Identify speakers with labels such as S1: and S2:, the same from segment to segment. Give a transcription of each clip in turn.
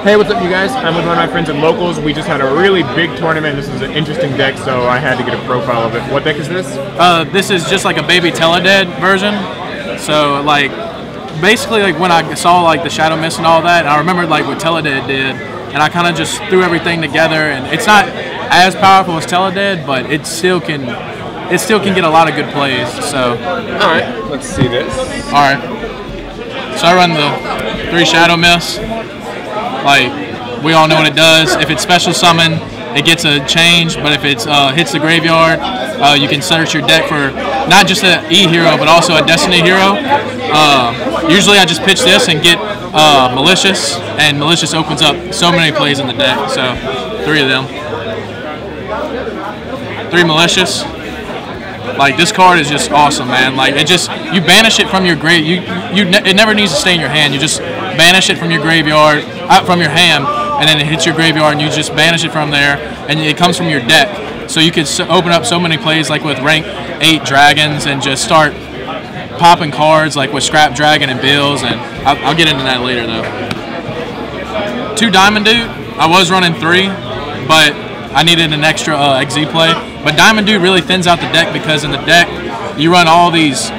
S1: Hey, what's up, you guys? I'm with one of my friends at Locals. We just had a really big tournament. This is an interesting deck, so I had to get a profile of it. What deck is this?
S2: This is just like a baby TeleDAD version. So, like, basically, like when I saw like the Shadow Mist and all that, I remembered like what TeleDAD did, and I kind of just threw everything together. And it's not as powerful as TeleDAD, but it still can get a lot of good plays. So,
S1: all right, let's see this.
S2: All right. So I run the 3 Shadow Mists. Like, we all know what it does. If it's special summon, it gets a change, but if it hits the graveyard, you can search your deck for not just an E hero, but also a Destiny hero. Usually I just pitch this and get Malicious, and Malicious opens up so many plays in the deck, so 3 of them. 3 Malicious. Like, this card is just awesome, man. Like, you banish it from your grave. It never needs to stay in your hand. You just banish it from your graveyard, from your hand, and then it hits your graveyard, and you just banish it from there, and it comes from your deck. So you could open up so many plays, like with rank 8 dragons, and just start popping cards, like with Scrap Dragon and Bills, and I'll get into that later, though. 2 Diamond Dude. I was running 3, but I needed an extra XZ play. But Diamond Dude really thins out the deck, because in the deck, you run all these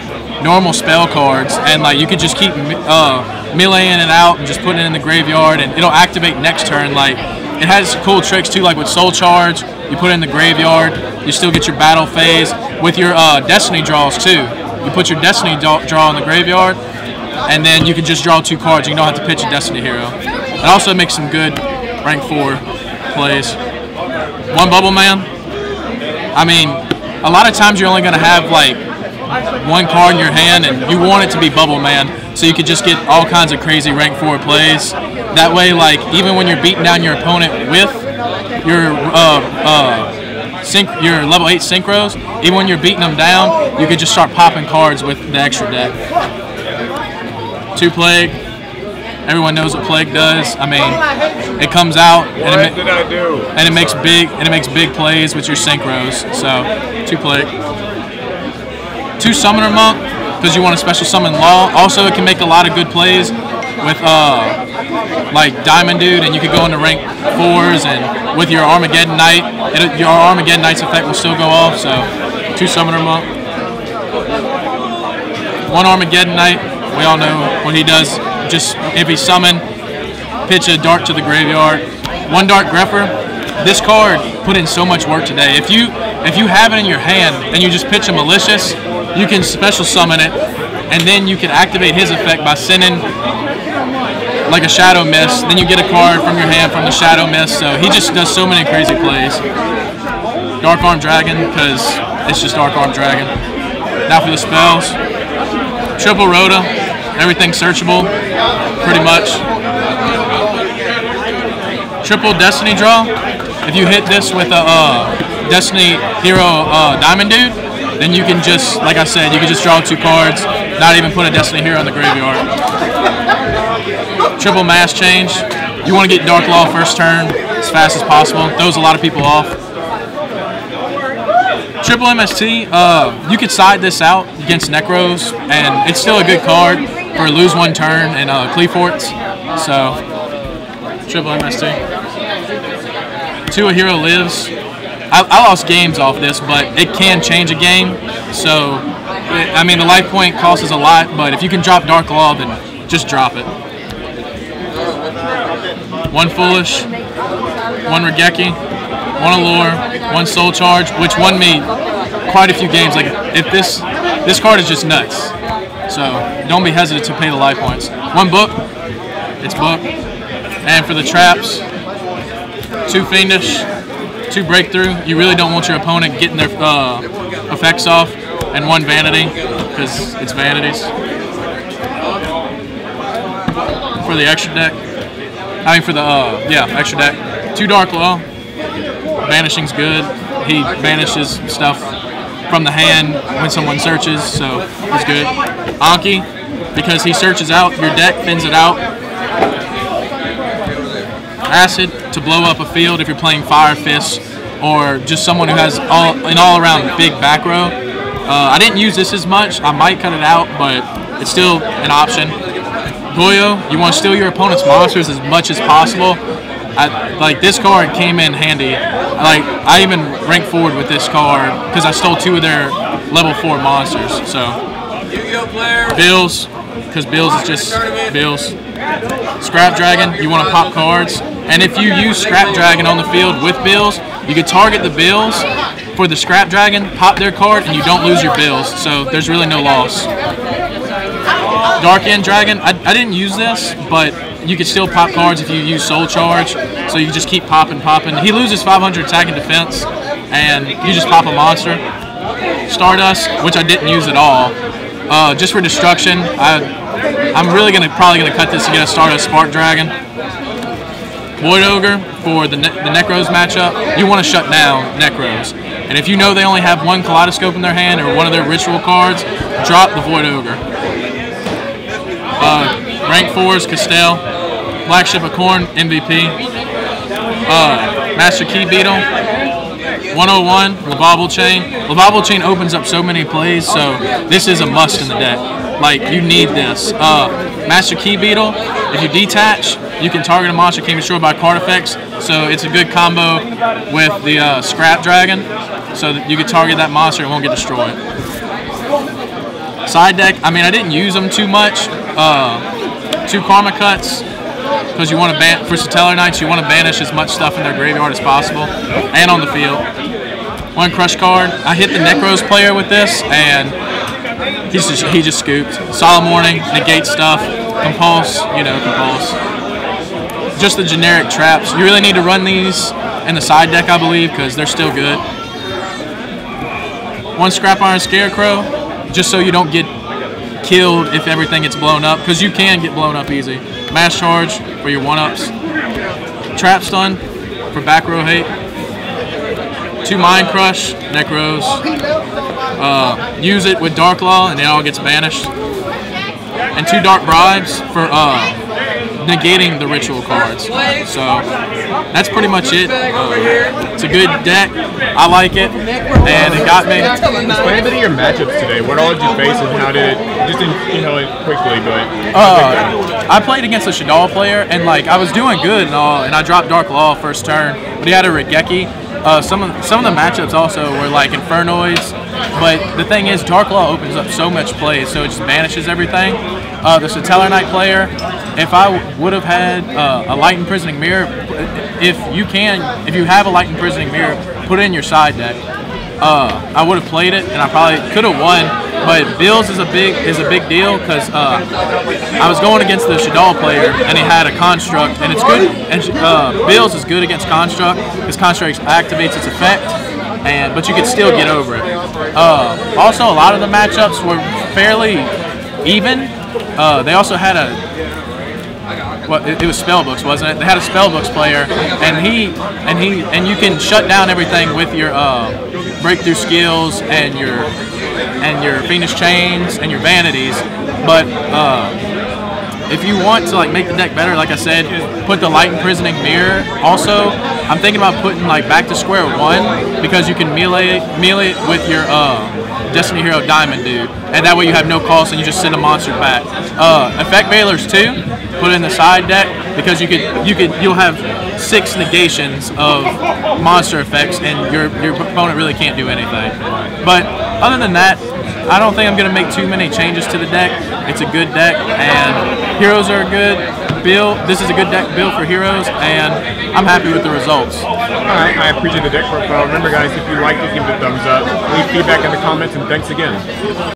S2: normal spell cards, and like you could just keep meleeing it out and just putting it in the graveyard, and it'll activate next turn. Like, it has cool tricks too, like with Soul Charge, you put it in the graveyard, you still get your battle phase. With your Destiny draws too, you put your Destiny draw in the graveyard, and then you can just draw 2 cards. You don't have to pitch a Destiny hero. It also makes some good rank 4 plays. 1 Bubble Man. I mean, a lot of times you're only going to have like 1 card in your hand, and you want it to be Bubble Man, so you could just get all kinds of crazy rank 4 plays. That way, like, even when you're beating down your opponent with your level 8 synchros, even when you're beating them down, you could just start popping cards with the extra deck. 2 Plague. Everyone knows what Plague does. I mean, it comes out and it makes big plays with your synchros. So 2 Plague. 2 Summoner Monk, because you want to special summon Law. Also, it can make a lot of good plays with like Diamond Dude, and you could go into rank 4s, and with your Armageddon Knight, your Armageddon Knight's effect will still go off. So 2 Summoner Monk. 1 Armageddon Knight. We all know what he does. Just if he summon, pitch a dart to the graveyard. 1 Dark Grepper. This card put in so much work today. If you have it in your hand and you just pitch a Malicious, you can special summon it, and then you can activate his effect by sending like a Shadow Mist. Then you get a card from your hand from the Shadow Mist. So he just does so many crazy plays. Dark Arm Dragon, because it's just Dark Arm Dragon. Now for the spells. Triple Rhoda. Everything's searchable, pretty much. Triple Destiny draw. If you hit this with a Destiny hero Diamond Dude, then you can just, like I said, you can just draw 2 cards, not even put a Destiny hero in the graveyard. Triple Mass Change. You want to get Dark Law first turn as fast as possible. Throws a lot of people off. Triple MST. You could side this out against Necros, and it's still a good card for lose 1 turn and Cleaforts. So, triple MST. 2 A Hero Lives. I lost games off this, but it can change a game. So, I mean, the life point cost is a lot, but if you can drop Dark Law, then just drop it. 1 Foolish, 1 Regeki, 1 Allure, 1 Soul Charge, which won me quite a few games. Like, if this card is just nuts. So don't be hesitant to pay the life points. 1 Book. It's Book. And for the traps, 2 Fiendish, 2 Breakthrough. You really don't want your opponent getting their effects off. And 1 Vanity, because it's vanities. For the extra deck. I mean, for the extra deck. 2 Dark Law. Vanishing's good. He banishes stuff from the hand when someone searches, so it's good. Anki, because he searches out your deck, thins it out. Acid, to blow up a field if you're playing Fire Fist, or just someone who has an all-around big back row. I didn't use this as much. I might cut it out, but it's still an option. Goyo, you want to steal your opponent's monsters as much as possible. Like this card came in handy. Like I even ranked forward with this card because I stole 2 of their level 4 monsters. So Bills, because Bills is just Bills. Scrap Dragon, you want to pop cards, and if you use Scrap Dragon on the field with Bills, you can target the Bills for the Scrap Dragon, pop their card, and you don't lose your Bills. So there's really no loss. Dark End Dragon, I didn't use this, but you can still pop cards if you use Soul Charge, so you just keep popping. He loses 500 attack and defense, and you just pop a monster. Stardust, which I didn't use at all, just for destruction. I'm really probably gonna cut this to get a Stardust Spark Dragon. Void Ogre for the Necros matchup. You want to shut down Necros, and if you know they only have 1 Kaleidoscope in their hand or one of their ritual cards, drop the Void Ogre. Rank 4s, Castell, Black Ship of Corn, MVP, Master Key Beetle, 101, Lavalval Chain. Lavalval Chain opens up so many plays, so this is a must in the deck. Like, you need this. Master Key Beetle, if you detach, you can target a monster can't be destroyed by card effects, so it's a good combo with the Scrap Dragon, so that you can target that monster and it won't get destroyed. Side deck, I mean, I didn't use them too much. 2 Karma Cuts, because you want to ban for Satellar Knights. You want to banish as much stuff in their graveyard as possible, and on the field. 1 Crush card. I hit the Necros player with this, and he just scooped. Solemn Warning, negate stuff. Compulse, Compulse. Just the generic traps. You really need to run these in the side deck, I believe, because they're still good. 1 Scrap Iron Scarecrow, just so you don't get killed if everything gets blown up, because you can get blown up easy. Mass Charge for your 1-ups. Trap Stun for back row hate. 2 Mind Crush, Necros. Use it with Dark Law and it all gets banished. And 2 Dark Bribes for negating the ritual cards. So that's pretty much it. It's a good deck. I like it, and it got me.
S1: Explain a bit of your matchups today. What all did you face, and how did it? Just quickly, but.
S2: I played against a Shadal player, and like I was doing good and all, and I dropped Dark Law first turn, but he had a Regeki. Some of the matchups also were like Infernoids, but the thing is, Dark Law opens up so much play, so it just banishes everything. The Satellar Knight player, if I would have had a Light Imprisoning Mirror, if you have a Light Imprisoning Mirror, put it in your side deck. I would have played it, and I probably could have won. But Bills is a big deal because I was going against the Shadal player, and he had a Construct, and it's good. And Bills is good against Construct because Construct activates its effect, but you can still get over it. Also, a lot of the matchups were fairly even. They also had it was Spellbooks, wasn't it? They had a Spellbooks player, and you can shut down everything with your breakthrough skills and your Fiendish Chains and your Vanities. But if you want to like make the deck better, like I said, put the Light Imprisoning Mirror. Also, I'm thinking about putting like back to square 1 because you can melee it with your Destiny Hero Diamond dude, and that way you have no cost and you just send a monster back. Effect Veilers too, put it in the side deck because you'll have 6 negations of monster effects and your opponent really can't do anything. But other than that, I don't think I'm going to make too many changes to the deck. It's a good deck, and heroes are a good build. This is a good deck build for heroes, and I'm happy with the results.
S1: Alright, I appreciate the deck profile. Remember guys, if you liked it, give it a thumbs up. Leave feedback in the comments, and thanks again.